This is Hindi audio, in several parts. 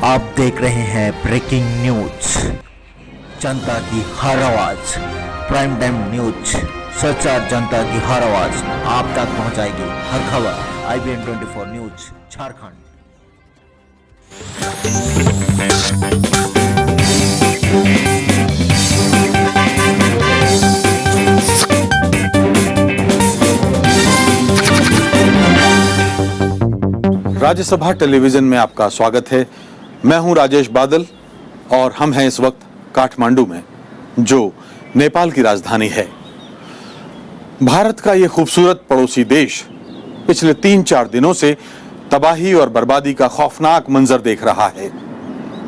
आप देख रहे हैं ब्रेकिंग न्यूज, जनता की हर आवाज, प्राइम टाइम न्यूज, सच्चा जनता की हर आवाज आप तक पहुंचाएगी हर खबर। IBN 24 news Jharkhand. Rajya Sabha television में आपका स्वागत है। मैं हूं राजेश बादल और हम हैं इस वक्त काठमांडू में, जो नेपाल की राजधानी है। भारत का ये खूबसूरत पड़ोसी देश पिछले 3-4 दिनों से तबाही और बर्बादी का खौफनाक मंजर देख रहा है।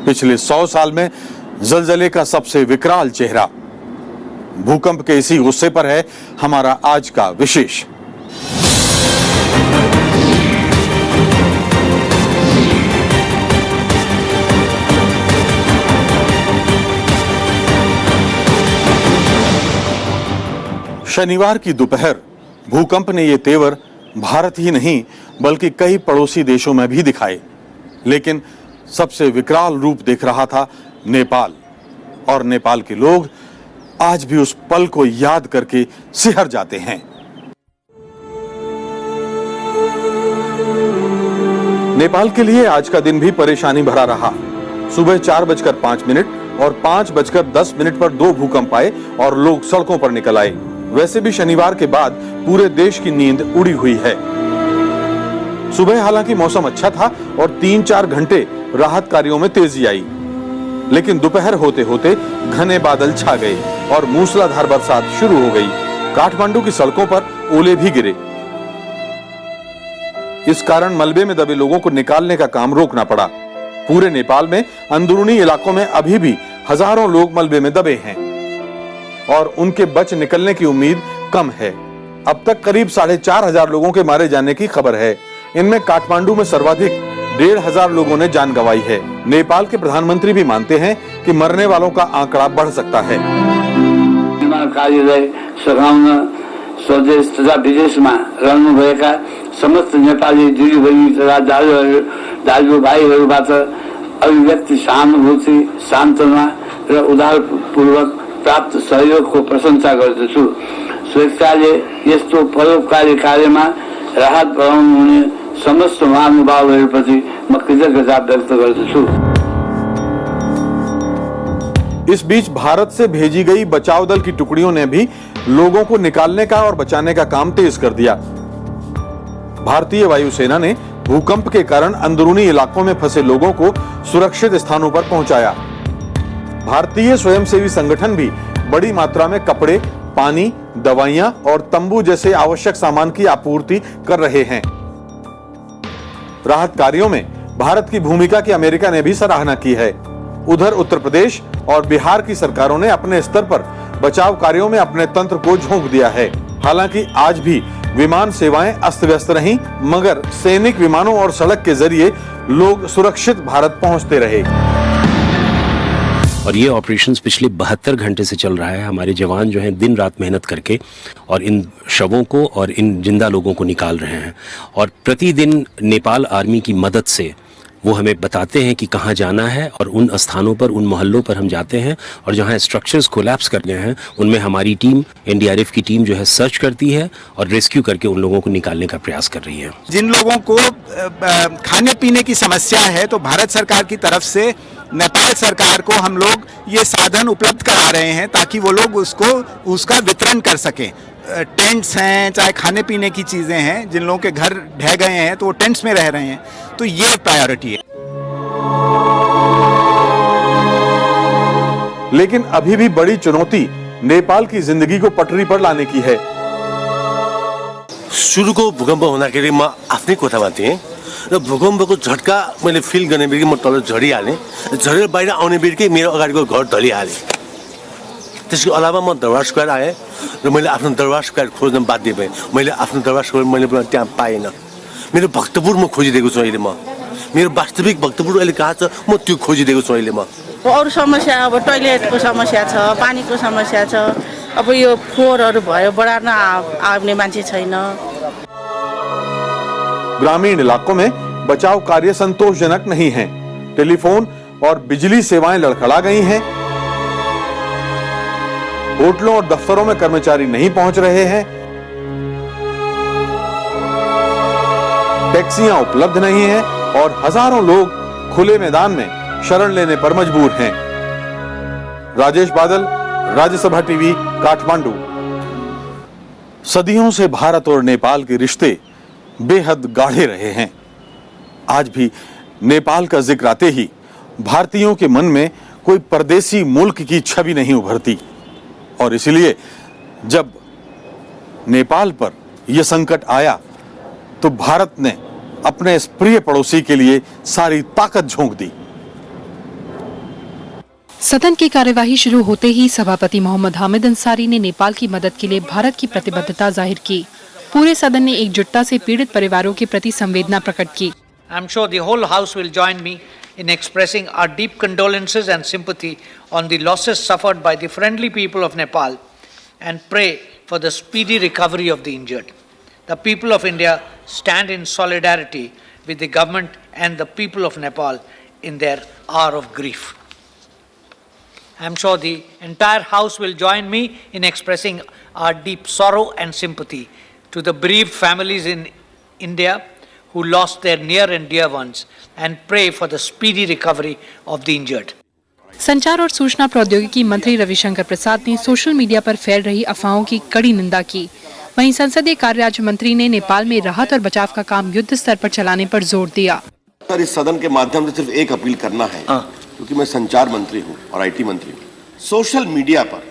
पिछले 100 साल में जलजले का सबसे विकराल चेहरा। भूकंप के इसी गुस्से पर है हमारा आज का विशेष। शनिवार की दोपहर भूकंप ने ये तेवर भारत ही नहीं बल्कि कई पड़ोसी देशों में भी दिखाए, लेकिन सबसे विकराल रूप देख रहा था नेपाल। और नेपाल के लोग आज भी उस पल को याद करके सिहर जाते हैं। नेपाल के लिए आज का दिन भी परेशानी भरा रहा। सुबह 4:05 और 5:10 पर 2 भूकंप आए और लोग सड़कों पर निकल आए। वैसे भी शनिवार के बाद पूरे देश की नींद उड़ी हुई है। सुबह हालांकि मौसम अच्छा था और 3-4 घंटे राहत कार्यों में तेजी आई, लेकिन दोपहर होते होते घने बादल छा गए और मूसलाधार बरसात शुरू हो गई। काठमांडू की सड़कों पर ओले भी गिरे। इस कारण मलबे में दबे लोगों को निकालने का काम रोकना पड़ा। पूरे नेपाल में अंदरूनी इलाकों में अभी भी हजारों लोग मलबे में दबे हैं और उनके बच निकलने की उम्मीद कम है। अब तक करीब 4,500 लोगों के मारे जाने की खबर है। इनमें काठमांडू में सर्वाधिक 1,500 लोगों ने जान गंवाई है। नेपाल के प्रधानमंत्री भी मानते हैं कि मरने वालों का आंकड़ा बढ़ सकता है। निर्माण कार्यलाई सघाउन स्वदेश तथा विदेशमा रहनुभएका समस्त नेपाली दिदीबहिनी तथा दाजुभाइहरूबाट अभिव्यक्ति सहानुभूति, सान्त्वना र उदारपूर्वक प्राप्त सहयोगको प्रशंसा गर्दछु। स्वेच्छाले यस्तो परोपकारी कार्यमा राहत बढाउनु हुने समस्त महानुभावहरूप्रति म कृतज्ञता व्यक्त गर्दछु। इस बीच भारत से भेजी गई बचाव दल की टुकड़ियों ने भी लोगों को निकालने का और बचाने का काम तेज कर दिया। भारतीय वायुसेना ने भूकंप के कारण अंदरूनी इलाकों में फंसे लोगों को सुरक्षित स्थानों पर पहुंचाया। भारतीय स्वयंसेवी संगठन भी बड़ी मात्रा में कपड़े, पानी, दवाइयां और तंबू जैसे आवश्यक सामान की आपूर्ति कर रहे हैं। राहत कार्यों में भारत की भूमिका की अमेरिका ने भी सराहना की है। उधर उत्तर प्रदेश और बिहार की सरकारों ने अपने स्तर पर बचाव कार्यों में अपने तंत्र को झोंक दिया है। हालांकि आज भी विमान सेवाएं अस्त व्यस्त रहीं, मगर सैनिक विमानों और सड़क के जरिए लोग सुरक्षित भारत पहुंचते रहे। और ये ऑपरेशंस पिछले 72 घंटे से चल रहा है। हमारे जवान जो हैं दिन रात मेहनत करके और इन शवों को और इन जिंदा लोगों को निकाल रहे हैं। और प्रतिदिन नेपाल आर्मी की मदद से वो हमें बताते हैं कि कहाँ जाना है और उन स्थानों पर, उन मोहल्लों पर हम जाते हैं और जहाँ स्ट्रक्चर्स कोलैप्स कर गए हैं उनमें हमारी टीम, NDRF की टीम जो है सर्च करती है और रेस्क्यू करके उन लोगों को निकालने का प्रयास कर रही है। जिन लोगों को खाने पीने की समस्या है तो भारत सरकार की तरफ से नेपाल सरकार को हम लोग ये साधन उपलब्ध करा रहे हैं ताकि वो लोग उसका वितरण कर सकें। टेंट्स हैं, चाहे खाने पीने की चीज़ें हैं, जिन लोगों के घर ढह गए हैं तो वो टेंट्स में रह रहे हैं, तो ये प्रायोरिटी है। लेकिन अभी भी बड़ी चुनौती नेपाल की जिंदगी को पटरी पर लाने की है। सुरुको भूकम्प हुँदाखेरि म आफ्नै कोठामा थिएँ र भूकम्पको झट्का मैले फिल गर्ने बित्तिकै म तल झरिहालेँ। झरेर बाहिर आउने बित्तिकै मेरो अगाडिको घर ढलिहालेँ। त्यसको अलावा म दरबार स्क्वायर आएँ र मैले आफ्नो दरबार स्क्वायर खोज्न बाध्य भएँ। मैले आफ्नो दरबार स्क्वायर मैले त्यहाँ पाइनँ। मेरो भक्तपुर म खोजिदिएको छु अहिले। मेरो वास्तविक भक्तपुर अहिले कहाँ छ म त्यो खोजिदिएको छु अहिले। अरू समस्या अब टोयलेटको समस्या छ, पानीको समस्या छ। अब यो फोहोरहरू भयो, बढार्न आउने मान्छे छैन। ग्रामीण इलाकों में बचाव कार्य संतोषजनक नहीं है। टेलीफोन और बिजली सेवाएं लड़खड़ा गई हैं। होटलों और दफ्तरों में कर्मचारी नहीं पहुंच रहे हैं। टैक्सियां उपलब्ध नहीं हैं और हजारों लोग खुले मैदान में शरण लेने पर मजबूर हैं। राजेश बादल, राज्यसभा टीवी, काठमांडू। सदियों से भारत और नेपाल के रिश्ते बेहद गाढ़े रहे हैं। आज भी नेपाल का जिक्र आते ही भारतीयों के मन में कोई परदेसी मुल्क की छवि नहीं उभरती और इसलिए जब नेपाल पर यह संकट आया तो भारत ने अपने इस प्रिय पड़ोसी के लिए सारी ताकत झोंक दी। सदन की कार्यवाही शुरू होते ही सभापति मोहम्मद हामिद अंसारी ने नेपाल की मदद के लिए भारत की प्रतिबद्धता जाहिर की। पूरे सदन ने एकजुटता से पीड़ित परिवारों के प्रति संवेदना प्रकट की। I'm sure the whole House will join me in expressing our deep condolences and sympathy on the losses suffered by the friendly people of Nepal and pray for the speedy recovery of the injured. The people of India stand in solidarity with the government and the people of Nepal in their hour of grief. I'm sure the entire House will join me in expressing our deep sorrow and sympathy to the bereaved families in India who lost their near and dear ones and pray for the speedy recovery of the injured. संचार और सूचना प्रौद्योगिकी मंत्री रविशंकर प्रसाद ने सोशल मीडिया पर फैल रही अफवाहों की कड़ी निंदा की। वहीं संसदीय कार्य राज्य मंत्री ने नेपाल में राहत और बचाव का काम युद्ध स्तर पर चलाने पर जोर दिया। सर, इस सदन के माध्यम से सिर्फ एक अपील करना है, क्योंकि मैं संचार मंत्री हूं और आईटी मंत्री हूं। सोशल मीडिया पर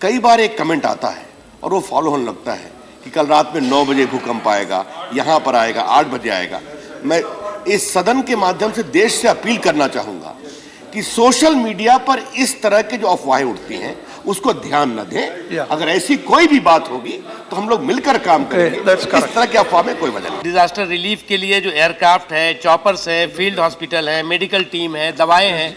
कई बार एक कमेंट आता है और वो फॉलो होने लगता है कि कल रात में 9 बजे भूकंप आएगा, यहाँ पर आएगा, 8 बजे आएगा। मैं इस सदन के माध्यम से देश से अपील करना चाहूंगा कि सोशल मीडिया पर इस तरह के जो अफवाहें उठती हैं उसको ध्यान न दें। अगर ऐसी कोई भी बात होगी तो हम लोग मिलकर काम करेंगे। इस तरह की अफवाह में कोई वजह नहीं। डिजास्टर रिलीफ के लिए जो एयरक्राफ्ट है, चॉपर्स है, फील्ड हॉस्पिटल है, मेडिकल टीम है, दवाएं हैं,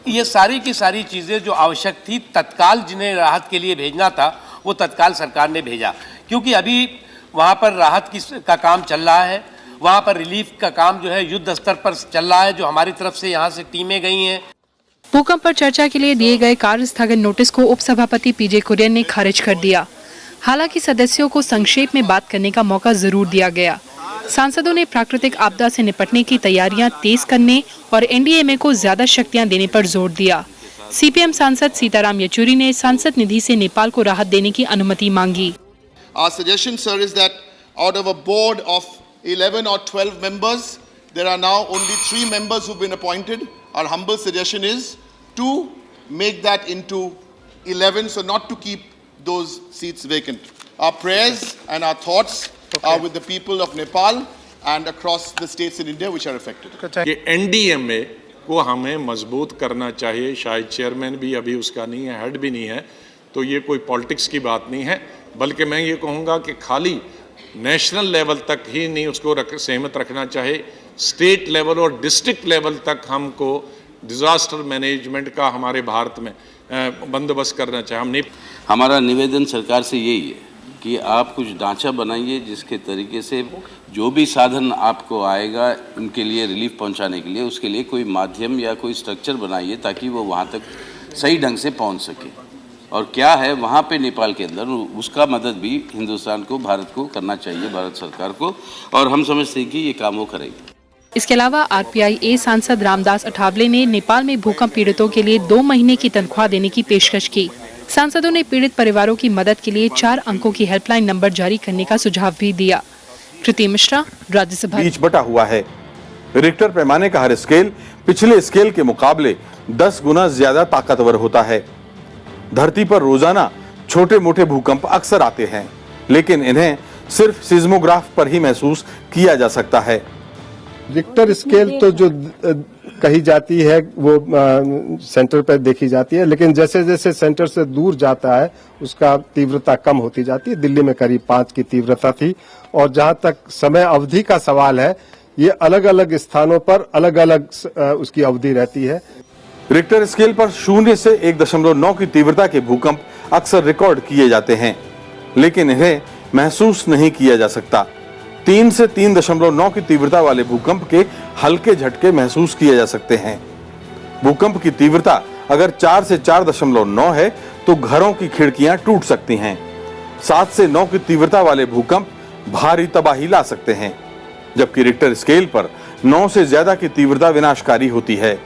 ये सारी की सारी चीजें जो आवश्यक थी तत्काल जिन्हें राहत के लिए भेजना था वो तत्काल सरकार ने भेजा, क्योंकि अभी वहाँ पर राहत का काम चल रहा है, वहाँ पर रिलीफ का काम जो है युद्ध स्तर पर चल रहा है, जो हमारी तरफ से यहाँ से टीमें गई हैं। भूकंप पर चर्चा के लिए दिए गए कार्य स्थगन नोटिस को उपसभापति पीजे कुरियन ने खारिज कर दिया। हालांकि सदस्यों को संक्षेप में बात करने का मौका जरूर दिया गया। सांसदों ने प्राकृतिक आपदा से निपटने की तैयारियां तेज करने और एनडीएमए को ज्यादा शक्तियां देने पर जोर दिया। सीपीएम सांसद सीताराम येचुरी ने सांसद निधि से नेपाल को राहत देने की अनुमति मांगी। Our suggestion, sir, is that out of a board of 11 or 12 members, there are now only 3 members who've been appointed. Our humble suggestion is to make that into 11, so not to keep those seats vacant. Our prayers and our thoughts are with the people of Nepal and across the states in India which are affected. ये एनडीएमए को हमें मजबूत करना चाहिए। शायद चेयरमैन भी अभी उसका नहीं है, हेड भी नहीं है, तो ये कोई पॉलिटिक्स की बात नहीं है, बल्कि मैं ये कहूँगा कि खाली नेशनल लेवल तक ही नहीं उसको सहमत रखना चाहिए, स्टेट लेवल और डिस्ट्रिक्ट लेवल तक हमको डिजास्टर मैनेजमेंट का हमारे भारत में बंदोबस्त करना चाहिए। हमारा निवेदन सरकार से यही है कि आप कुछ ढांचा बनाइए जिसके तरीके से जो भी साधन आपको आएगा उनके लिए रिलीफ पहुंचाने के लिए, उसके लिए कोई माध्यम या कोई स्ट्रक्चर बनाइए ताकि वो वहां तक सही ढंग से पहुंच सके। और क्या है वहाँ पे नेपाल के अंदर उसका मदद भी हिंदुस्तान को, भारत को करना चाहिए, भारत सरकार को, और हम समझते हैं कि ये काम वो करेगी। इसके अलावा आरपीआई सांसद रामदास अठावले ने नेपाल में भूकंप पीड़ितों के लिए 2 महीने की तनख्वाह देने की पेशकश की। सांसदों ने पीड़ित परिवारों की मदद के लिए 4 अंकों की हेल्पलाइन नंबर जारी करने का सुझाव भी दिया। कृति मिश्रा, राज्यसभा। बीच बटा हुआ है। रिक्टर पैमाने का हर स्केल पिछले स्केल के मुकाबले 10 गुना ज्यादा ताकतवर होता है। धरती पर रोजाना छोटे मोटे भूकंप अक्सर आते हैं, लेकिन इन्हें सिर्फ सिज्मोग्राफ पर ही महसूस किया जा सकता है। रिक्टर स्केल तो जो कही जाती है वो सेंटर पर देखी जाती है, लेकिन जैसे जैसे सेंटर से दूर जाता है उसका तीव्रता कम होती जाती है। दिल्ली में करीब 5 की तीव्रता थी, और जहां तक समय अवधि का सवाल है, ये अलग अलग स्थानों पर अलग अलग उसकी अवधि रहती है। रिक्टर स्केल पर 0 से 1.9 की तीव्रता के भूकंप अक्सर रिकॉर्ड किए जाते हैं, लेकिन इन्हें महसूस नहीं किया जा सकता। 3 से 3.9 की तीव्रता वाले भूकंप के हल्के झटके महसूस किए जा सकते हैं। भूकंप की तीव्रता अगर 4 से 4.9 है तो घरों की खिड़कियां टूट सकती हैं। 7 से 9 की तीव्रता वाले भूकंप भारी तबाही ला सकते हैं, जबकि रिक्टर स्केल पर 9 से ज्यादा की तीव्रता विनाशकारी होती है।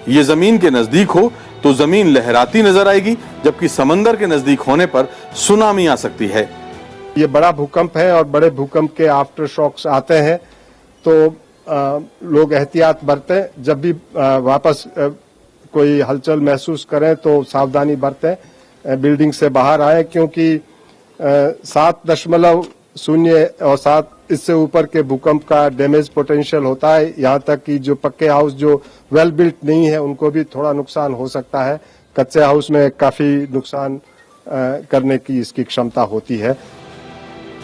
ये जमीन के नजदीक हो तो जमीन लहराती नजर आएगी, जबकि समंदर के नजदीक होने पर सुनामी आ सकती है। ये बड़ा भूकंप है और बड़े भूकंप के आफ्टर शॉक्स आते हैं, तो लोग एहतियात बरतें। जब भी वापस कोई हलचल महसूस करें तो सावधानी बरतें, बिल्डिंग से बाहर आए, क्योंकि 7.0 और 7 इससे ऊपर के भूकंप का डैमेज पोटेंशियल होता है। यहाँ तक कि जो पक्के हाउस जो वेल बिल्ट नहीं है उनको भी थोड़ा नुकसान हो सकता है। कच्चे हाउस में काफी नुकसान करने की इसकी क्षमता होती है।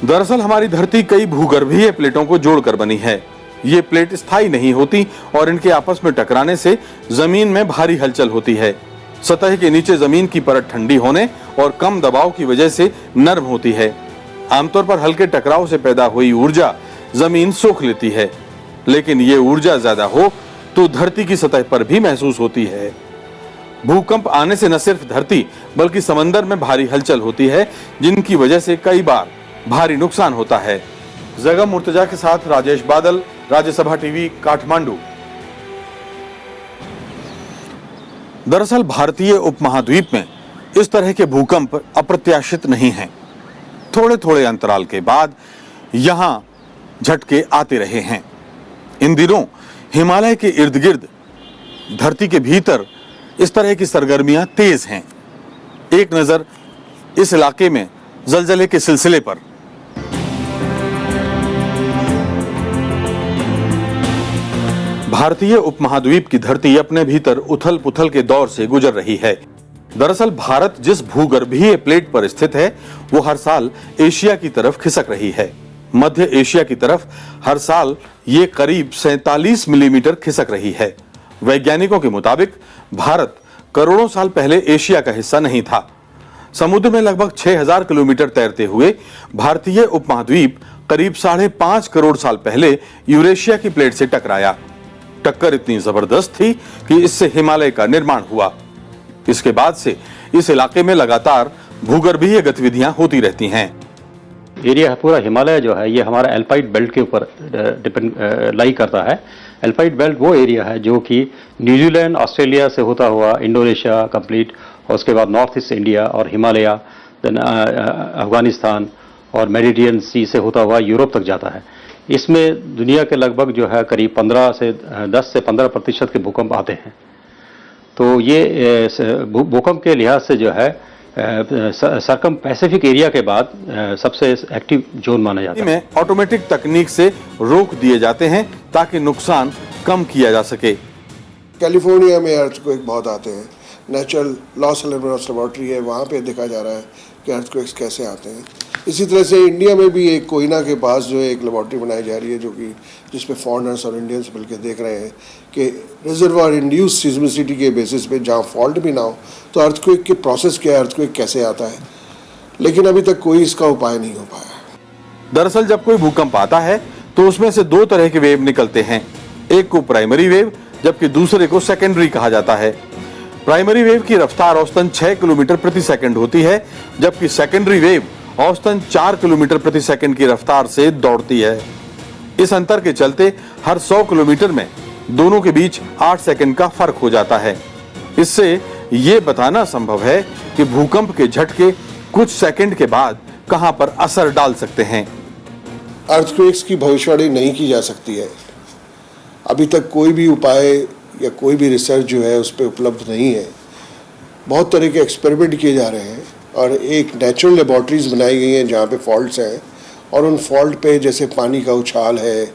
दरअसल हमारी धरती कई भूगर्भीय प्लेटों को जोड़कर बनी है। ये प्लेट स्थायी नहीं होती और इनके आपस में टकराने से जमीन में भारी हलचल होती है। सतह के नीचे जमीन की परत ठंडी होने और कम दबाव की वजह से नरम होती है। आमतौर पर हल्के टकराव से पैदा हुई ऊर्जा जमीन सोख लेती है, लेकिन ये ऊर्जा ज्यादा हो तो धरती की सतह पर भी महसूस होती है। भूकंप आने से न सिर्फ धरती बल्कि समंदर में भारी हलचल होती है, जिनकी वजह से कई बार भारी नुकसान होता है। जगह मुर्तजा के साथ राजेश बादल, राज्यसभा टीवी, काठमांडू। दरअसल भारतीय उपमहाद्वीप में इस तरह के भूकंप अप्रत्याशित नहीं हैं। थोड़े थोड़े अंतराल के बाद यहां झटके आते रहे हैं। इन दिनों हिमालय के इर्द गिर्द धरती के भीतर इस तरह की सरगर्मियां तेज हैं। एक नजर इस इलाके में जलजले के सिलसिले पर। भारतीय उपमहाद्वीप की धरती अपने भीतर उथल पुथल के दौर से गुजर रही है। दरअसल भारत जिस भूगर्भीय प्लेट पर स्थित है वो हर साल एशिया की तरफ खिसक रही है। मध्य एशिया की तरफ हर साल ये करीब 47 मिलीमीटर खिसक रही है। वैज्ञानिकों के मुताबिक भारत करोड़ों साल पहले एशिया का हिस्सा नहीं था। समुद्र में लगभग 6000 किलोमीटर तैरते हुए भारतीय उपमहाद्वीप करीब 5.5 करोड़ साल पहले यूरेशिया की प्लेट से टकराया। टक्कर इतनी जबरदस्त थी कि इससे हिमालय का निर्माण हुआ। इसके बाद से इस इलाके में लगातार भूगर्भीय गतिविधियां होती रहती हैं। एरिया पूरा हिमालय जो है ये हमारा एल्पाइड बेल्ट के ऊपर डिपेंड लाई करता है। एल्पाइड बेल्ट वो एरिया है जो कि न्यूजीलैंड, ऑस्ट्रेलिया से होता हुआ इंडोनेशिया कंप्लीट, और उसके बाद नॉर्थ ईस्ट इंडिया और हिमालय, देन अफगानिस्तान और मेडिटेरियन सी से होता हुआ यूरोप तक जाता है। इसमें दुनिया के लगभग जो है करीब 10 से 15% के भूकंप आते हैं। तो ये भूकंप के लिहाज से जो है सरकम पैसिफिक एरिया के बाद सबसे एक्टिव जोन माना जाता है। ऑटोमेटिक तकनीक से रोक दिए जाते हैं ताकि नुकसान कम किया जा सके। कैलिफोर्निया में अर्थक्वेक बहुत आते हैं। नेचुरल लॉस एलमस लेबोरेटरी है, वहाँ पे देखा जा रहा है कि अर्थक्वेक्स कैसे आते हैं। इसी तरह से इंडिया में भी एक कोयना के पास जो है एक लेबोरेटरी बनाई जा रही है, जो कि जिसपे फॉरेनर्स और इंडियंस मिलकर देख रहे हैं कि रिजर्वायर इंड्यूस सिस्मिसिटी के बेसिस पे जहाँ फॉल्ट भी ना हो तो अर्थक्वेक के प्रोसेस क्या है, अर्थक्वेक कैसे आता है, लेकिन अभी तक कोई इसका उपाय नहीं हो पाया। दरअसल जब कोई भूकंप आता है तो उसमें से 2 तरह के वेव निकलते हैं। एक को प्राइमरी वेव जबकि दूसरे को सेकेंडरी कहा जाता है। प्राइमरी वेव की रफ्तार औसतन 6 किलोमीटर प्रति सेकंड होती है, जबकि सेकेंडरी वेव औसतन 4 किलोमीटर प्रति सेकंड की रफ्तार से दौड़ती है। इस अंतर के चलते हर 100 किलोमीटर में दोनों के बीच 8 सेकंड का फर्क हो जाता है। इससे ये बताना संभव है कि भूकंप के झटके कुछ सेकंड के बाद कहां पर असर डाल सकते हैं। अर्थक्वेक्स की भविष्यवाणी नहीं की जा सकती है। अभी तक कोई भी उपाय या कोई भी रिसर्च जो है उस पर उपलब्ध नहीं है। बहुत तरह के एक्सपेरिमेंट किए जा रहे हैं और एक नेचुरल लेबॉर्ट्रीज बनाई गई हैं जहाँ पे फॉल्ट्स हैं, और उन फॉल्ट पे जैसे पानी का उछाल है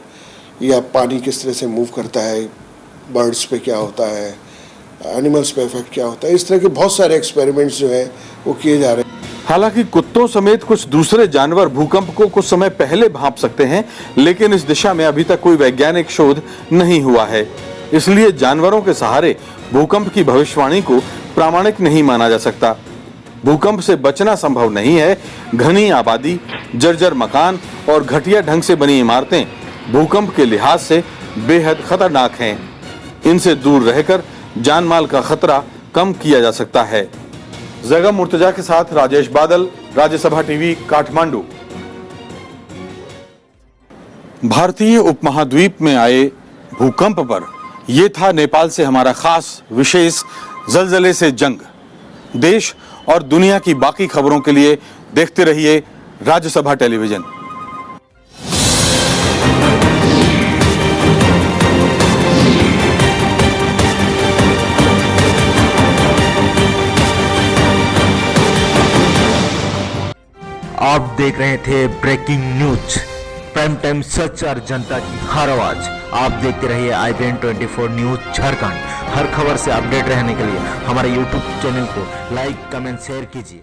या पानी किस तरह से मूव करता है, बर्ड्स पे क्या होता है, एनिमल्स पे इफेक्ट क्या होता है, इस तरह के बहुत सारे एक्सपेरिमेंट्स जो हैं वो किए जा रहे हैं। हालांकि कुत्तों समेत कुछ दूसरे जानवर भूकंप को कुछ समय पहले भांप सकते हैं, लेकिन इस दिशा में अभी तक कोई वैज्ञानिक शोध नहीं हुआ है। इसलिए जानवरों के सहारे भूकंप की भविष्यवाणी को प्रामाणिक नहीं माना जा सकता। भूकंप से बचना संभव नहीं है। घनी आबादी, जर्जर मकान और घटिया ढंग से बनी इमारतें भूकंप के लिहाज से बेहद खतरनाक हैं। इनसे दूर रहकर जान माल का खतरा कम किया जा सकता है। जैगम मुर्तजा के साथ राजेश बादल, राज्यसभा टीवी, काठमांडू। भारतीय उपमहाद्वीप में आए भूकंप पर यह था नेपाल से हमारा खास विशेष जलजले से जंग। देश और दुनिया की बाकी खबरों के लिए देखते रहिए राज्यसभा टेलीविजन। आप देख रहे थे ब्रेकिंग न्यूज, प्राइम टाइम सच और जनता की हर आवाज। आप देखते रहिए IBN 24 न्यूज झारखंड। हर खबर से अपडेट रहने के लिए हमारे YouTube चैनल को लाइक, कमेंट, शेयर कीजिए।